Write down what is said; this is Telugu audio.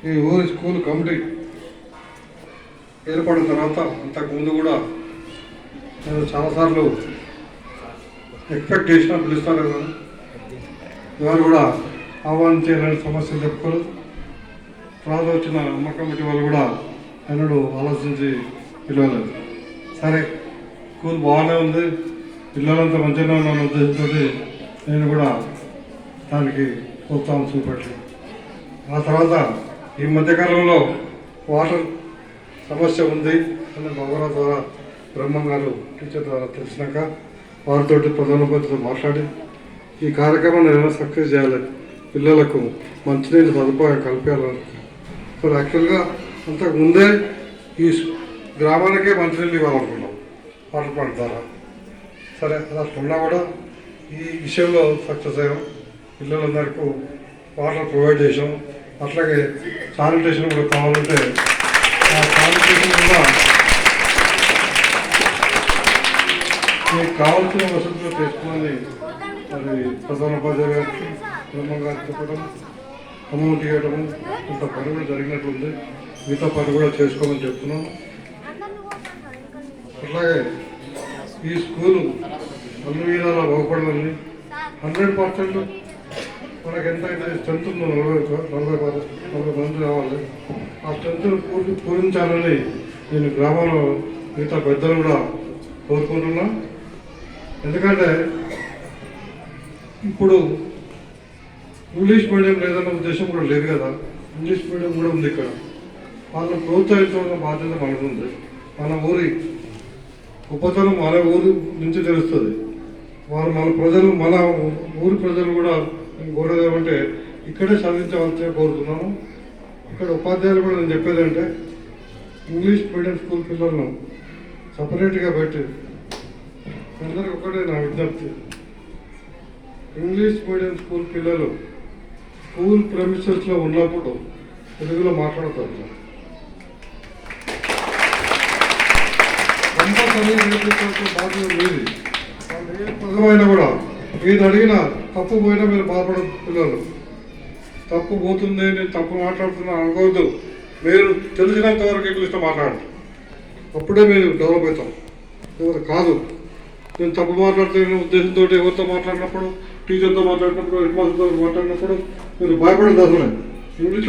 ఈ ఊరి స్కూల్ కమిటీ ఏర్పడిన తర్వాత అంతకుముందు కూడా నేను చాలాసార్లు ఎక్స్పెక్ట్ చేసినా పిలుస్తారు కదా, ఇవాళ కూడా ఆహ్వానించేలాంటి సమస్యలు చెప్పుకోరు. తర్వాత వచ్చిన అమ్మ కమిటీ వాళ్ళు కూడా ఎన్నడూ ఆలోచించి పిలవలేదు. సరే స్కూల్ బాగానే ఉంది, పిల్లలంతా మంచిగానే ఉన్న ఉద్దేశంతో నేను కూడా దానికి ప్రోత్సాహం చూపెట్టలేదు. ఆ తర్వాత ఈ మధ్యకాలంలో వాటర్ సమస్య ఉంది అని భగవరా ద్వారా బ్రహ్మం గారు టీచర్ ద్వారా తెలిసినాక వారితో ప్రధానమంత్రితో మాట్లాడి ఈ కార్యక్రమాన్ని ఏమైనా సక్సెస్ చేయాలి, పిల్లలకు మంచినీళ్ళు సదుపాయం కల్పించాలని. సో యాక్చువల్గా అంతకు ముందే ఈ గ్రామానికే మంచినీళ్ళు ఇవ్వాలనుకున్నాం వాటర్ ప్లాంట్ ద్వారా. సరే అలా ఉన్నా కూడా ఈ విషయంలో సక్సెస్ అయ్యాం. పిల్లలందరికీ వాటర్ ప్రొవైడ్ చేసాం. అట్లాగే శానిటేషన్ కూడా కావాలంటే ఆ శానిటేషన్ కూడా మీకు కావాల్సిన వసతులు చేసుకోమని మరి ప్రధాన ఉపాధ్యాయ గారికి బ్రహ్మం గారికి చెప్పడం, అమౌంట్ ఇవ్వడము, ఇంత పని కూడా జరిగినట్లుంది. మిగతా పని కూడా చేసుకోమని చెప్తున్నాం. అట్లాగే ఈ స్కూలు అన్ని విధాలా బాగుపడాలని 100% మనకు ఎంత స్ట్రెంత్ ఉందో 40 మంది రావాలి. ఆ స్ట్రెంత్ను పూరించాలని నేను గ్రామంలో మిగతా పెద్దలు కూడా కోరుకుంటున్నా. ఎందుకంటే ఇప్పుడు ఇంగ్లీష్ మీడియం లేదన్న ఉద్దేశం కూడా లేదు కదా, ఇంగ్లీష్ మీడియం కూడా ఉంది ఇక్కడ. వాళ్ళని ప్రోత్సహించడం బాధ్యత మనకుంది. మన ఊరి గొప్పతనం మన ఊరి నుంచి తెలుస్తుంది. మన ప్రజలు, మన ఊరి ప్రజలు కూడా కోరేదేమంటే ఇక్కడే చదివించవలసే కోరుతున్నాను. ఇక్కడ ఉపాధ్యాయులు కూడా నేను చెప్పేదంటే ఇంగ్లీష్ మీడియం స్కూల్ పిల్లలను సపరేట్గా పెట్టి అందరికి ఒకటే నా విజ్ఞప్తి, ఇంగ్లీష్ మీడియం స్కూల్ పిల్లలు స్కూల్ ప్రెమిసెస్లో ఉన్నప్పుడు తెలుగులో మాట్లాడతారు. బాధ్యత లేదు. వాళ్ళు ఏ పదమైనా కూడా ఏది అడిగినా తప్పు పోయినా మీరు బాధపడదు. పిల్లలు తప్పు పోతుంది, నేను తప్పు మాట్లాడుతున్నా అనుకోవద్దు. మీరు తెలిసినంత వరకు ఇంగ్లీష్లో మాట్లాడండి, అప్పుడే మీరు డెవలప్ అవుతాం. ఎవరు కాదు నేను తప్పు మాట్లాడుతున్న ఉద్దేశంతో ఎవరితో మాట్లాడినప్పుడు, టీచర్తో మాట్లాడినప్పుడు, హెడ్ మాస్టర్తో మాట్లాడినప్పుడు మీరు భయపడదు. అసలు ఇంగ్లీష్